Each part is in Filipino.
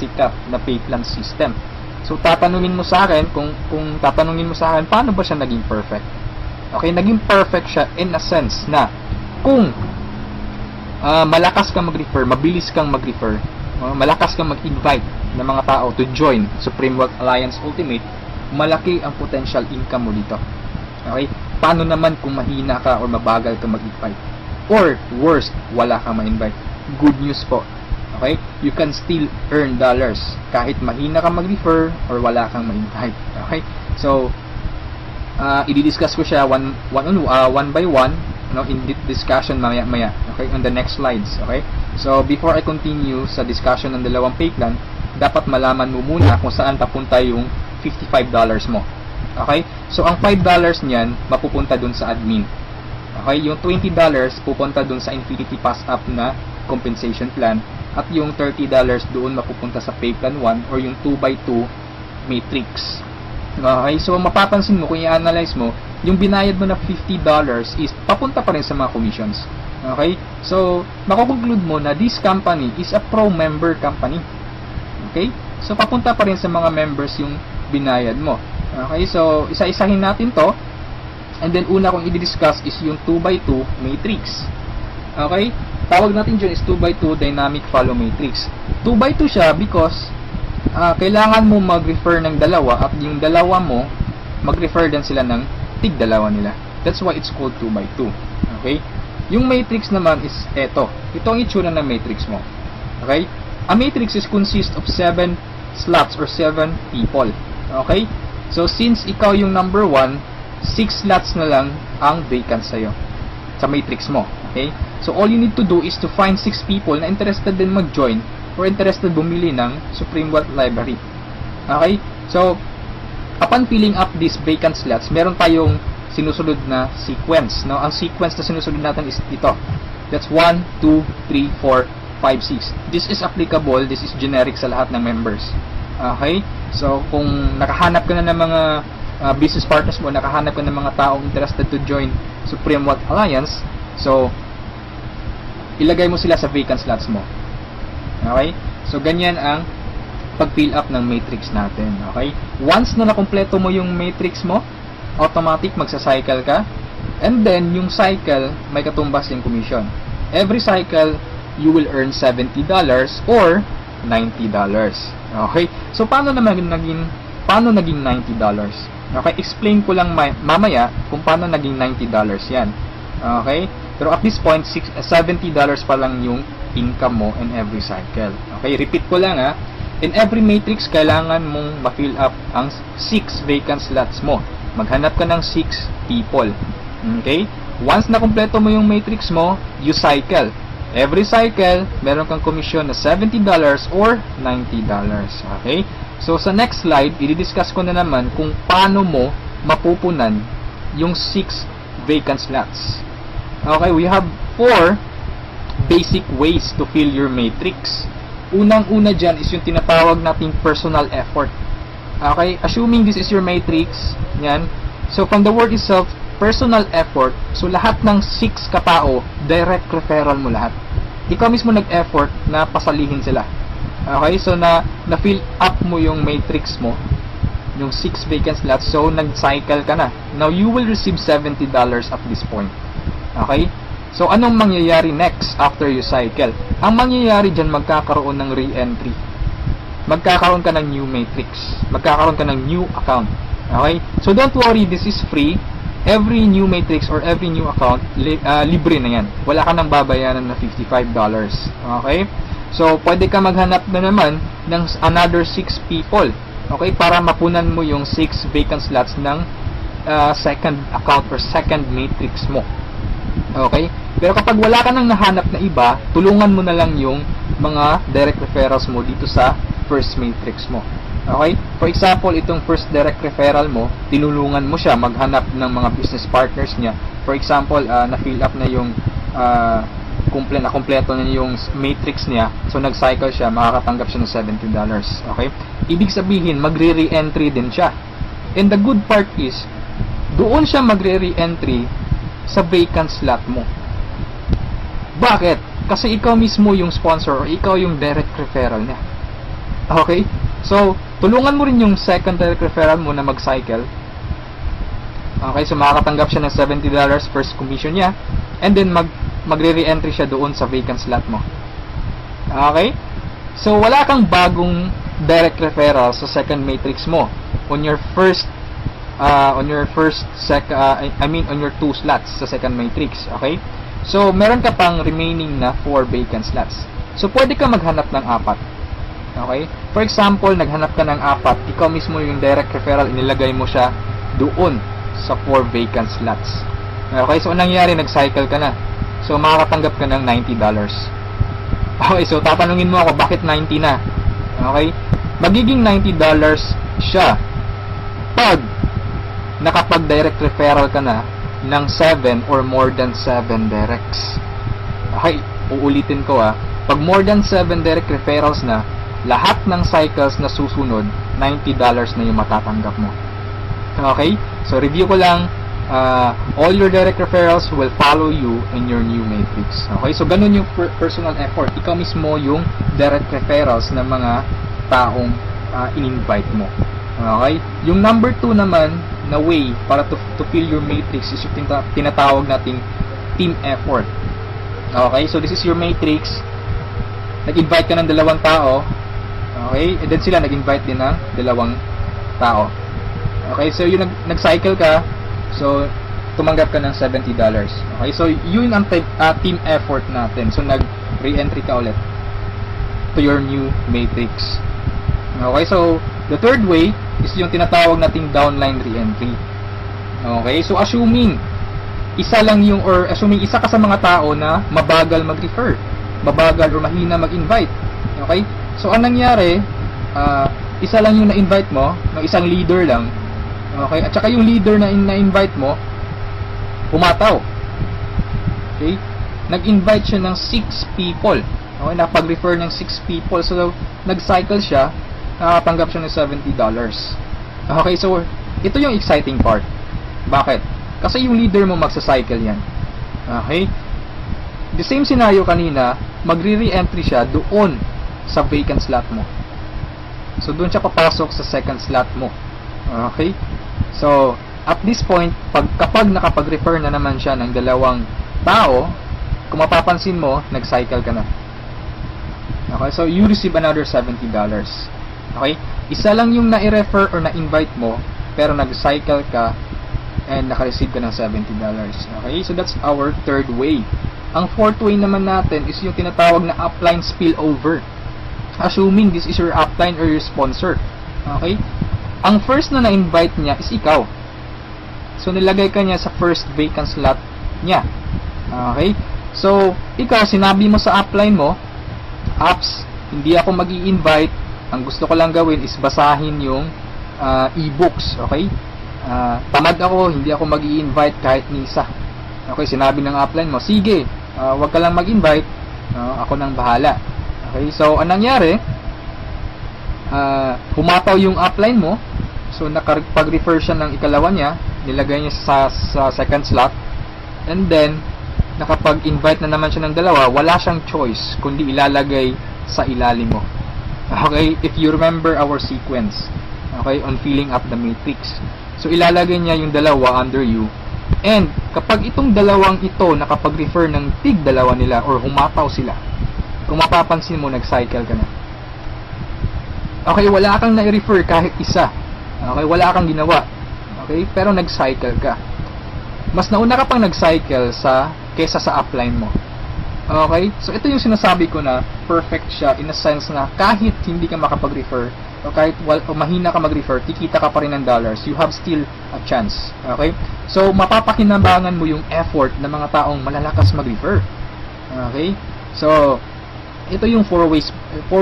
sikat na pay plan system. So tatanungin mo sa akin, kung tatanungin mo sa akin, paano ba siya naging perfect? Okay, naging perfect siya in a sense na kung malakas kang mag-refer, mabilis kang mag-refer, malakas kang mag-invite ng mga tao to join Supreme Wealth Alliance Ultimate, malaki ang potential income mo dito. Okay? Paano naman kung mahina ka or mabagal ka mag-invite? Or worst, wala kang ma-invite? Good news po. Okay? You can still earn dollars kahit mahina ka mag-refer or wala kang ma-invite. Okay? So, i-discuss ko siya one by one, in discussion maya-maya, okay, on the next slides. Okay, so before I continue sa discussion ng dalawang pay plan, dapat malaman mo muna kung saan papunta yung $55 mo. Okay, so ang $5 niyan mapupunta dun sa admin. Okay, yung $20 pupunta dun sa Infinity Pass Up na compensation plan, at yung $30 doon mapupunta sa pay plan 1 or yung 2x2 matrix. Okay, so mapapansin mo kung i-analyze mo, yung binayad mo na $50 is papunta pa rin sa mga commissions. Okay, so makukonclude mo na this company is a pro-member company. Okay, so papunta pa rin sa mga members yung binayad mo. Okay, so isa-isahin natin to, and then una kong i-discuss is yung 2x2 matrix. Okay, tawag natin dyan is 2x2 dynamic follow matrix. 2x2 siya because kailangan mo mag-refer ng dalawa, at yung dalawa mo mag-refer din sila ng tig-dalawa nila. That's why it's called 2x2. Okay? Yung matrix naman is eto. Ito ang itsura ng matrix mo. Okay? A matrix is consist of 7 slots or 7 people. Okay? So since ikaw yung number 1, 6 slots na lang ang vacant sa'yo sa matrix mo. Okay? So all you need to do is to find 6 people na interested din mag-join or interested bumili ng Supreme Wealth Library. Okay? So, upon filling up these vacant slots, meron tayong sinusunod na sequence. No? Ang sequence na sinusunod natin is ito. That's 1, 2, 3, 4, 5, 6. This is applicable, this is generic sa lahat ng members. Okay? So, kung nakahanap ka na ng mga business partners mo, nakahanap ka ng mga taong interested to join Supreme Wealth Alliance, so, ilagay mo sila sa vacant slots mo. Okay? So, ganyan ang pag-fill up ng matrix natin. Okay? Once na nakumpleto mo yung matrix mo, automatic magsa-cycle ka. And then, yung cycle, may katumbas yung commission. Every cycle, you will earn $70 or $90. Okay? So, paano naging $90? Okay? Explain ko lang mamaya kung paano naging $90 yan. Okay? Pero at this point, $70 pa lang yung income mo in every cycle. Okay, repeat ko lang ha. In every matrix, kailangan mong ma-fill up ang 6 vacant slots mo. Maghanap ka ng 6 people. Okay? Once na kumpleto mo yung matrix mo, you cycle. Every cycle, meron kang commission na $70 or $90. Okay? So, sa next slide, i-discuss ko na naman kung paano mo mapupunan yung 6 vacant slots. Okay, we have 4 basic ways to fill your matrix. Unang-una dyan is yung tinatawag nating personal effort. Okay, assuming this is your matrix, yan. So, from the word itself, personal effort, so lahat ng 6 katao, direct referral mo lahat. Ikaw mismo nag-effort na pasalihin sila. Okay, so na-fill up mo yung matrix mo, yung 6 vacant slots, so nag-cycle ka na. Now, you will receive $70 at this point. Okay? So, anong mangyayari next after you cycle? Ang mangyayari dyan, magkakaroon ng re-entry. Magkakaroon ka ng new matrix. Magkakaroon ka ng new account. Okay? So, don't worry, this is free. Every new matrix or every new account, libre na yan. Wala ka nang babayaran na $55. Okay? So, pwede ka maghanap na naman ng another 6 people. Okay? Para mapunan mo yung 6 vacant slots ng second account or second matrix mo. Okay? Pero kapag wala ka nang nahanap na iba, tulungan mo na lang yung mga direct referrals mo dito sa first matrix mo. Okay? For example, itong first direct referral mo, tinulungan mo siya maghanap ng mga business partners niya. For example, na-fill up na yung kompleto na yung matrix niya. So, nag-cycle siya, makakatanggap siya ng $70. Okay? Ibig sabihin, magre-re-entry din siya. And the good part is, doon siya magre-re-entry sa vacant slot mo. Bakit? Kasi ikaw mismo yung sponsor or ikaw yung direct referral niya. Okay? So, tulungan mo rin yung second direct referral mo na mag-cycle. Okay, so makakatanggap siya ng $70 first commission niya, and then magre-re-entry siya doon sa vacant slot mo. Okay? So, wala kang bagong direct referral sa second matrix mo on your two slots sa second matrix. Okay? So, meron ka pang remaining na 4 vacant slots. So, pwede ka maghanap ng 4. Okay? For example, naghanap ka ng 4, ikaw mismo yung direct referral, inilagay mo siya doon sa 4 vacant slots. Okay, so anong nangyari? Nag-cycle ka na. So, makakatanggap ka ng $90. Okay, so tatanungin mo ako, bakit 90 na? Okay? Magiging $90 siya pag nakapag-direct referral ka na ng 7 or more than 7 directs. Okay, uulitin ko pag more than 7 direct referrals na, lahat ng cycles na susunod, $90 na yung matatanggap mo. Okay? So, review ko lang, all your direct referrals will follow you in your new matrix. Okay? So, ganun yung personal effort. Ikaw mismo yung direct referrals ng mga taong in-invite mo. Okay? Yung number 2 naman na way para to fill your matrix is yung tinatawag nating team effort. Okay? So, this is your matrix. Nag-invite ka ng 2 tao. Okay? And then sila nag-invite din ng 2 tao. Okay, so yung nag-cycle ka, so tumanggap ka ng $70. Okay, so yun ang team effort natin. So nag-re-entry ka ulit to your new matrix. Okay, so the third way is yung tinatawag nating downline re-entry. Okay, so assuming isa ka sa mga tao na mabagal mag-refer, mabagal or mahina mag-invite. Okay, so anong nangyari, isa lang yung na-invite mo, ng isang leader lang. Okay, at saka yung leader na na-invite mo, pumataw. Okay, nag-invite siya ng 6 people. Okay, napag-refer ng 6 people. So, nag-cycle siya, nakatanggap siya ng $70. Okay, so, ito yung exciting part. Bakit? Kasi yung leader mo magsa-cycle yan. Okay, the same scenario kanina, magre-re-entry siya doon sa vacant slot mo. So, doon siya papasok sa second slot mo. Okay? So, at this point, kapag nakapag-refer na naman siya ng 2 tao, kung mapapansin mo, nag-cycle ka na. Okay? So, you receive another $70. Okay? Isa lang yung na-refer or na-invite mo, pero nag-cycle ka and naka-receive ka ng $70. Okay? So, that's our third way. Ang fourth way naman natin is yung tinatawag na upline spillover. Assuming this is your upline or your sponsor. Okay? Ang first na na-invite niya is ikaw. So, nilagay ka niya sa first vacant slot niya. Okay? So, ikaw, sinabi mo sa upline mo, apps, hindi ako mag-i-invite. Ang gusto ko lang gawin is basahin yung e-books. Okay? Tamad ako, hindi ako mag-i-invite kahit ni isa. Okay? Sinabi ng upline mo, sige, wag ka lang mag-invite. Ako nang bahala. Okay? So, anong nangyari? Pumataw yung upline mo. So, nakapag-refer siya ng ikalawa niya, nilagay niya sa second slot, and then, nakapag-invite na naman siya ng 2, wala siyang choice, kundi ilalagay sa ilalim mo. Okay? If you remember our sequence, okay, on filling up the matrix. So, ilalagay niya yung 2 under you, and kapag itong 2 ito nakapag-refer ng tig 2 nila, or humataw sila, kung mapapansin mo, nag-cycle ka na. Okay, wala kang na-refer kahit isa. Okay, wala kang ginawa. Okay, pero nag-cycle ka. Mas nauna ka pang nag-cycle kesa sa upline mo. Okay, so ito yung sinasabi ko na perfect siya in a sense na kahit hindi ka makapag-refer o kahit mahina ka mag-refer, kikita ka pa rin ng dollars. You have still a chance. Okay, so mapapakinabangan mo yung effort ng mga taong malalakas mag-refer. Okay, so ito yung 4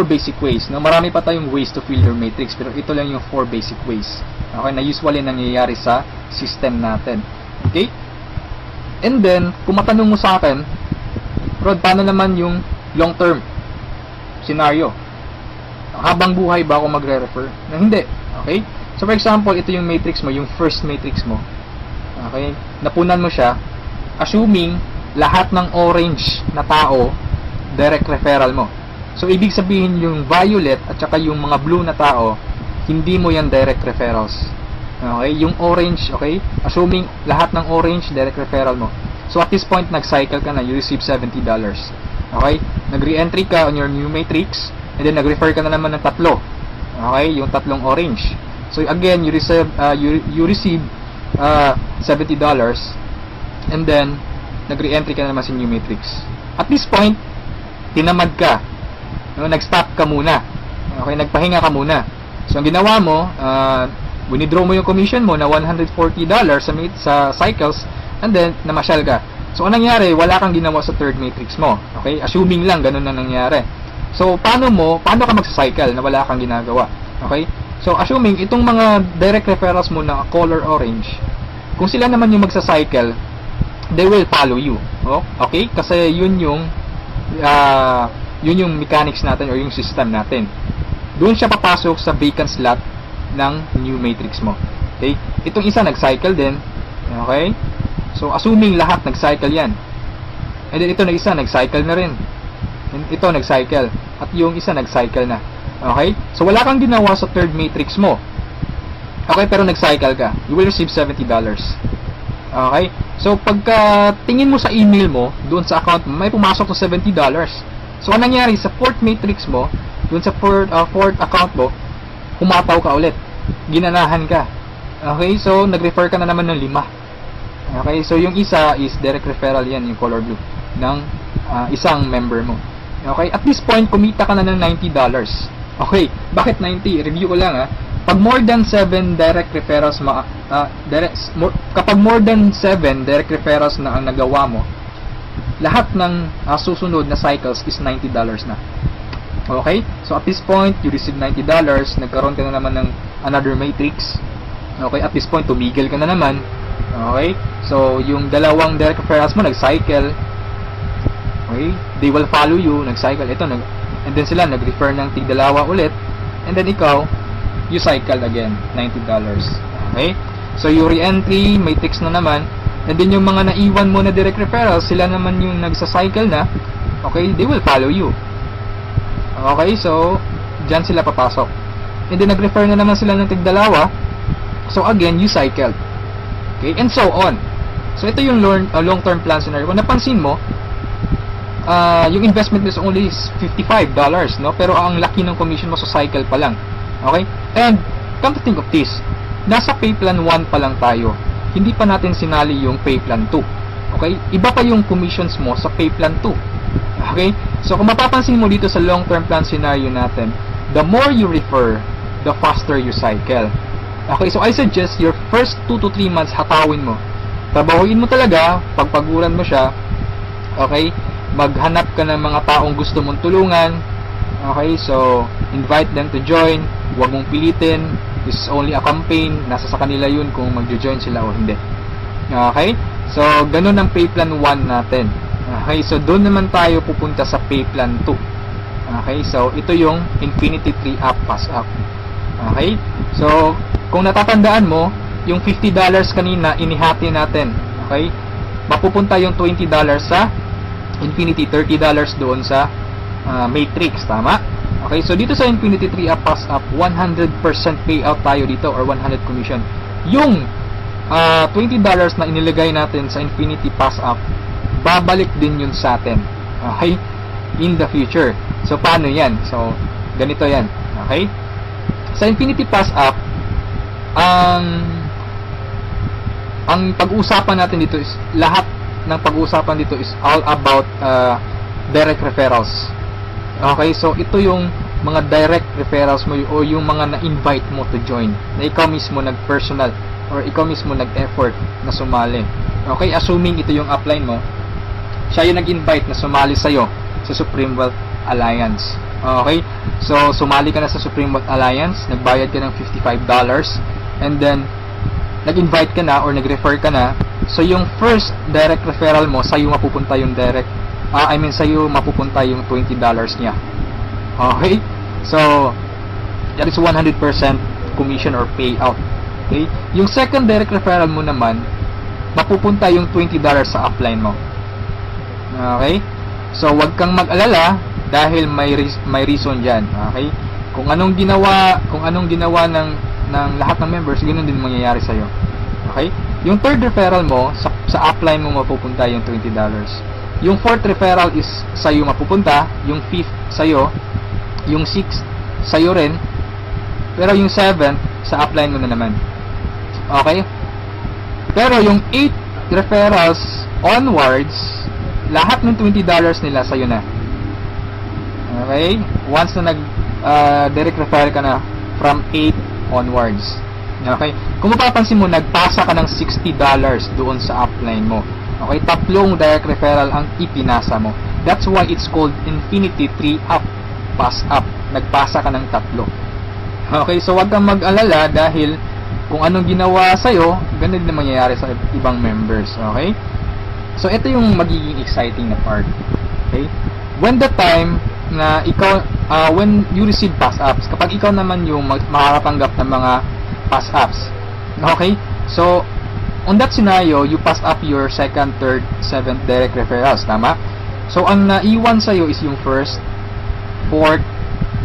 basic ways. No? Marami pa tayong ways to fill your matrix, pero ito lang yung 4 basic ways. Okay, na usually nangyayari sa system natin. Okay? And then, kung matanong mo sa akin, Rod, paano naman yung long term scenario? Habang buhay ba ako magre-refer? Na hindi. Okay? So, for example, ito yung matrix mo, yung first matrix mo. Okay? Napunan mo siya, assuming lahat ng orange na tao direct referral mo. So, ibig sabihin yung violet at saka yung mga blue na tao, hindi mo yan direct referrals. Okay? Yung orange, okay? Assuming lahat ng orange, direct referral mo. So, at this point, nag-cycle ka na, you receive $70. Okay? Nag-re-entry ka on your new matrix, and then nag-refer ka na naman ng tatlo. Okay? Yung tatlong orange. So, again, you receive $70, and then, nag-re-entry ka na naman sa new matrix. At this point, tinamad ka. No, nag-stop ka muna. Okay, nagpahinga ka muna. So, ang ginawa mo, winidraw mo yung commission mo na $140 sa cycles, and then, namasyal ka. So, anong nangyari? Wala kang ginawa sa third matrix mo. Okay? Assuming lang, ganun na nangyari. So, paano ka magsa-cycle na wala kang ginagawa? Okay? So, assuming, itong mga direct referrals mo na color orange, kung sila naman yung magsa-cycle, they will follow you. Oh, okay? Kasi yun yung mechanics natin or yung system natin. Doon siya papasok sa vacant slot ng new matrix mo. Okay? Itong isa nag-cycle din. Okay? So, assuming lahat nag-cycle yan. And then ito na isa nag-cycle na rin. And ito nag-cycle. At yung isa nag-cycle na. Okay? So, wala kang ginawa sa third matrix mo. Okay? Pero nag-cycle ka. You will receive $70. Okay? So, pagka tingin mo sa email mo, doon sa account mo, may pumasok na $70. So, anong nangyari sa fourth matrix mo, doon sa fourth account mo, humataw ka ulit. Ginanahan ka. Okay? So, nag-refer ka na naman ng 5. Okay? So, yung isa is direct referral yan, yung color blue, ng isang member mo. Okay? At this point, kumita ka na ng $90. Okay? Bakit 90? Review ko lang Pag more than 7 direct referrals kapag more than 7 direct referrals na ang nagawa mo, lahat ng susunod na cycles is $90 na. Okay? So at this point, you receive $90, nagkaroon ka na naman ng another matrix. Okay? At this point, tumigil ka na naman. Okay? So yung dalawang direct referrals mo nag-cycle. Okay? They will follow you, nag-cycle. And then sila nag-refer ng tig-dalawa ulit. And then ikaw, you cycle again, $90. Okay? So, you re-entry, matrix na naman, and then yung mga naiwan mo na direct referrals, sila naman yung nagsa-cycle na, okay, they will follow you. Okay? So, dyan sila papasok. And then, nag-refer na naman sila ng tig-dalawa, so again, you cycle. Okay? And so on. So, ito yung long-term plan scenario. Kung napansin mo, yung investment is only $55, no? Pero ang laki ng commission mo sa cycle pa lang. Okay? And, come to think of this, nasa pay plan 1 pa lang tayo. Hindi pa natin sinali yung pay plan 2. Okay? Iba pa yung commissions mo sa pay plan 2. Okay? So, kung mapapansin mo dito sa long-term plan scenario natin, the more you refer, the faster you cycle. Okay? So, I suggest your first 2 to 3 months hatawin mo. Trabahuin mo talaga, pagpaguran mo siya. Okay? Maghanap ka ng mga taong gusto mong tulungan. Okay? So, invite them to join. Huwag mong pilitin. This is only a campaign. Nasa sa kanila yun kung mag-join sila o hindi. Okay? So, ganun ang pay plan 1 natin. Okay? So, doon naman tayo pupunta sa pay plan 2. Okay? So, ito yung Infinity 3 Up Pass Up. Okay? So, kung natatandaan mo, yung $50 kanina, inihati natin. Okay? Mapupunta yung $20 sa Infinity, $30 doon sa Matrix. Tama? Okay, so dito sa Infinity 3 Up Pass Up, 100% payout tayo dito or 100 commission. Yung $20 na inilagay natin sa Infinity Pass Up, babalik din yun sa atin. Okay? In the future. So, paano yan? So, ganito yan. Okay? Sa Infinity Pass Up, ang pag-uusapan natin dito is, lahat ng pag-uusapan dito is all about direct referrals. Okay, so ito yung mga direct referrals mo o yung mga na-invite mo to join, na ikaw mismo nag-personal or ikaw mismo nag-effort na sumali. Okay, assuming ito yung upline mo, siya yung nag-invite na sumali sa'yo sa Supreme Wealth Alliance. Okay, so sumali ka na sa Supreme Wealth Alliance, nagbayad ka ng $55, and then nag-invite ka na or nag-refer ka na, so yung first direct referral mo, sa'yo mapupunta yung sa'yo mapupunta yung $20 niya. Okay? So, that is 100% commission or payout. Okay? Yung second direct referral mo naman, mapupunta yung $20 sa upline mo. Okay? So, wag kang mag-alala dahil may reason diyan. Okay? Kung anong ginawa ng lahat ng members, ganoon din mangyayari sa iyo. Okay? Yung third referral mo, sa upline mo mapupunta yung $20. Yung fourth referral is sa iyo mapupunta, yung fifth sa iyo, yung sixth sa iyo rin, pero yung seventh sa upline mo na naman. Okay? Pero yung 8 referrals onwards, lahat ng $20 nila sa'yo na. Okay? Once na direct refer ka na from 8 onwards. Okay? Kung mapapansin mo, nagpasa ka ng $60 doon sa upline mo. Okay? Tatlong direct referral ang ipinasa mo. That's why it's called Infinity 3 up. Pass up. Nagpasa ka ng tatlo. Okay? So, wag kang mag-alala dahil kung anong ginawa sa'yo, ganun din mangyayari sa ibang members. Okay? So, ito yung magiging exciting na part. Okay? When the time na ikaw, when you receive pass-ups, kapag ikaw naman yung makakatanggap ng mga pass-ups. Okay? So, on that scenario, you pass up your second, third, seventh direct referrals. Tama? So, ang naiwan sa'yo is yung first, fourth,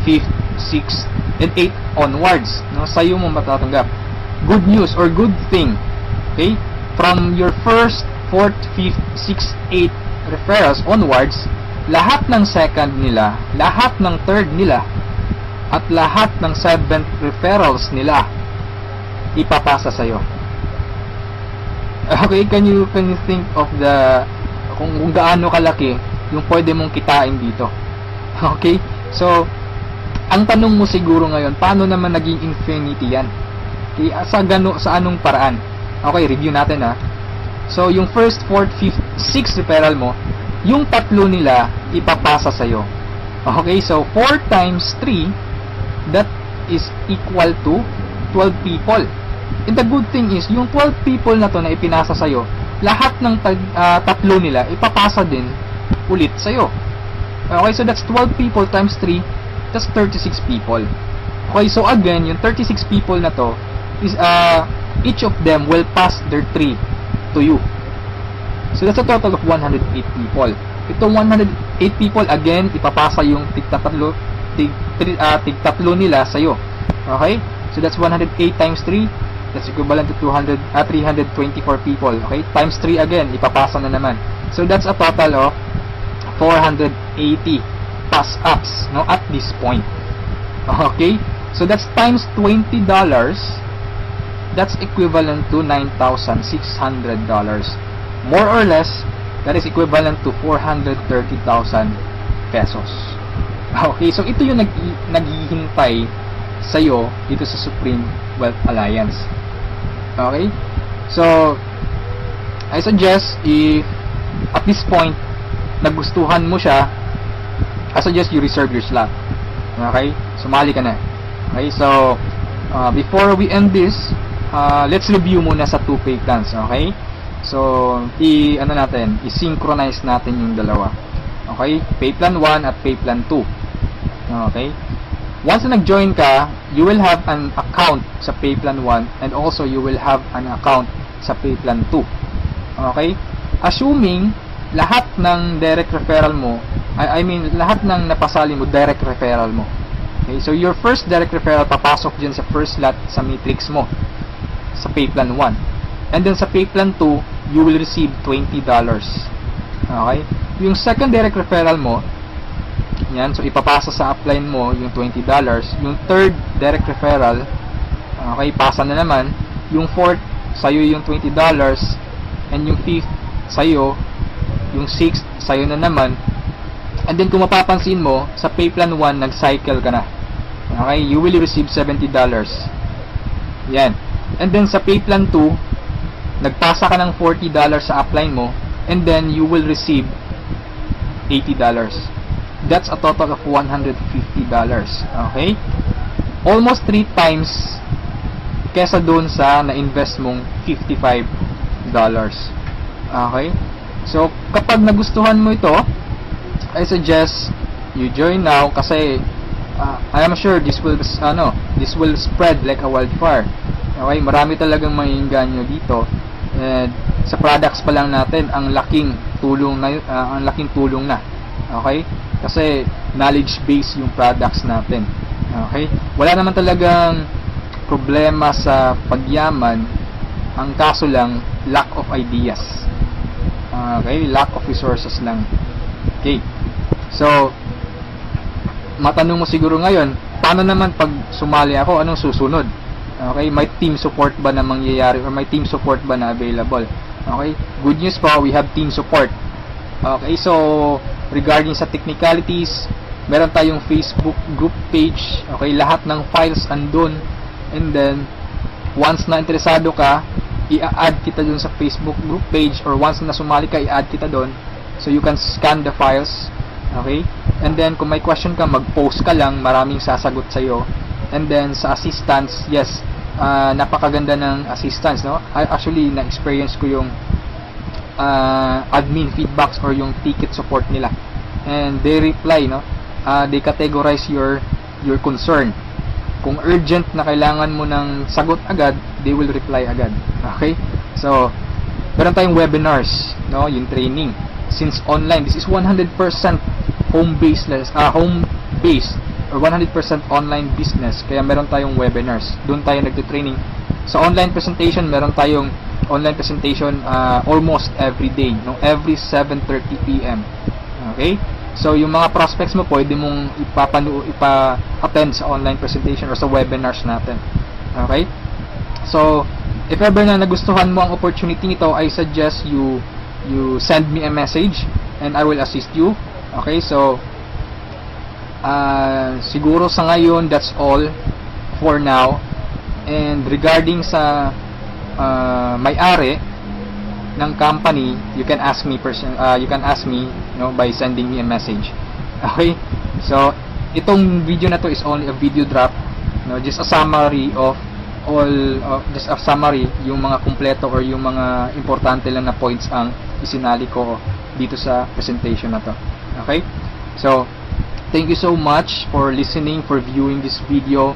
fifth, sixth, and eighth onwards. No? Sa'yo mo matatanggap. Good news or good thing, okay, from your first, fourth, fifth, sixth, eighth referrals onwards, lahat ng second nila, lahat ng third nila, at lahat ng seventh referrals nila ipapasa sa'yo. Okay, can you think of kung gaano kalaki yung pwede mong kitain dito? Okay, so ang tanong mo siguro ngayon, paano naman naging infinity yan? Sa anong paraan? Okay, review natin ha. So, yung first, fourth, fifth, sixth referral mo, yung tatlo nila ipapasa sa'yo. Okay, so 4 times 3, that is equal to 12 people. And the good thing is, yung 12 people na to na ipinasa sa'yo, lahat ng tatlo nila ipapasa din ulit sa'yo. Okay, so that's 12 people times 3, that's 36 people. Okay, so again, yung 36 people na to, is each of them will pass their 3 to you. So that's a total of 108 people. Itong 108 people again ipapasa yung tigtatlo nila sa iyo. Okay? So that's 108 times 3, that's equivalent to 324 people. Okay? Times 3 again ipapasa na naman. So that's a total of 480 pass ups, no, at this point. Okay? So that's times $20. That's equivalent to $9,600. More or less, that is equivalent to 430,000 pesos. Okay, so ito yung naghihintay sa'yo dito sa Supreme Wealth Alliance. Okay? So, I suggest if at this point nagustuhan mo siya, I suggest you reserve your slot. Okay? Sumali ka na. Okay, so before we end this, let's review muna sa 2 pay plans, okay? So, i-synchronize natin yung dalawa. Okay? Pay plan 1 at pay plan 2. Okay? Once na nag-join ka, you will have an account sa pay plan 1 and also you will have an account sa pay plan 2. Okay? Assuming lahat ng direct referral mo, lahat ng napasali mo, direct referral mo. Okay? So, your first direct referral papasok dyan sa first lot sa matrix mo sa pay plan 1. And then sa pay plan 2, you will receive $20. Okay? Yung second direct referral mo, yan, so ipapasa sa upline mo yung $20. Yung third direct referral, okay, pasa na naman. Yung fourth, sa'yo yung $20. And yung fifth, sa'yo. Yung sixth, sa'yo na naman. And then kung mapapansin mo, sa pay plan 1, nag-cycle ka na. Okay? You will receive $70. Yan. And then sa pay plan 2, nagpasa ka ng $40 sa upline mo, and then you will receive $80. That's a total of $150. Okay? Almost 3 times kesa doon sa na-invest mong $55. Okay? So, kapag nagustuhan mo ito, I suggest you join now kasi I am sure this will spread like a wildfire. Okay, marami talagang maiinganyo dito. And sa products pa lang natin, ang laking tulong na. Okay? Kasi knowledge base yung products natin. Okay? Wala naman talagang problema sa pagyaman, ang kaso lang lack of ideas. Okay? Lack of resources lang. Okay. So, matanong mo siguro ngayon, paano naman pag sumali ako, anong susunod? Okay, may team support ba na mangyayari or may team support ba na available? Okay, good news po, we have team support. Okay, so regarding sa technicalities, meron tayong Facebook group page. Okay, lahat ng files andun. And then, once na interesado ka, i-add kita dun sa Facebook group page, or once na sumali ka, i-add kita dun. So you can scan the files. Okay, and then kung may question ka, mag-post ka lang, maraming sasagot sa'yo. And then sa assistance, yes, napakaganda ng assistance, no? Actually, na-experience ko yung admin feedbacks or yung ticket support nila. And they reply, no? They categorize your concern. Kung urgent na kailangan mo ng sagot agad, they will reply agad. Okay? So, meron tayong webinars, no? Yung training. Since online, this is 100% home-based or 100% online business, kaya meron tayong webinars. Doon tayo nagte-training. Sa online presentation, meron tayong online presentation almost every day, no? Every 7:30 PM. Okay? So, yung mga prospects mo, pwede mong ipa-attend sa online presentation or sa webinars natin. Okay? So, if ever na nagustuhan mo ang opportunity nito, I suggest you send me a message and I will assist you. Okay? So, siguro sa ngayon, that's all for now. And regarding sa may-ari ng company, you can ask me by sending me a message. Okay? So, itong video na to is only a video drop, no? Just a summary of yung mga kumpleto or yung mga importante lang na points ang isinali ko dito sa presentation na to. Okay? So, thank you so much for listening, for viewing this video.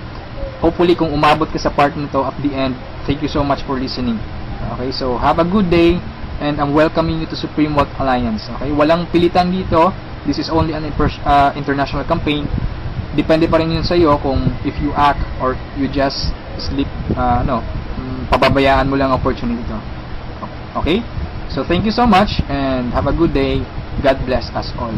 Hopefully, kung umabot ka sa part nito at the end, thank you so much for listening. Okay, so have a good day, and I'm welcoming you to Supreme Wealth Alliance. Okay, walang pilitan dito. This is only an international campaign. Depende pa rin yun sa iyo kung if you act or you just sleep, pababayaan mo lang ang opportunity to. Okay, so thank you so much, and have a good day. God bless us all.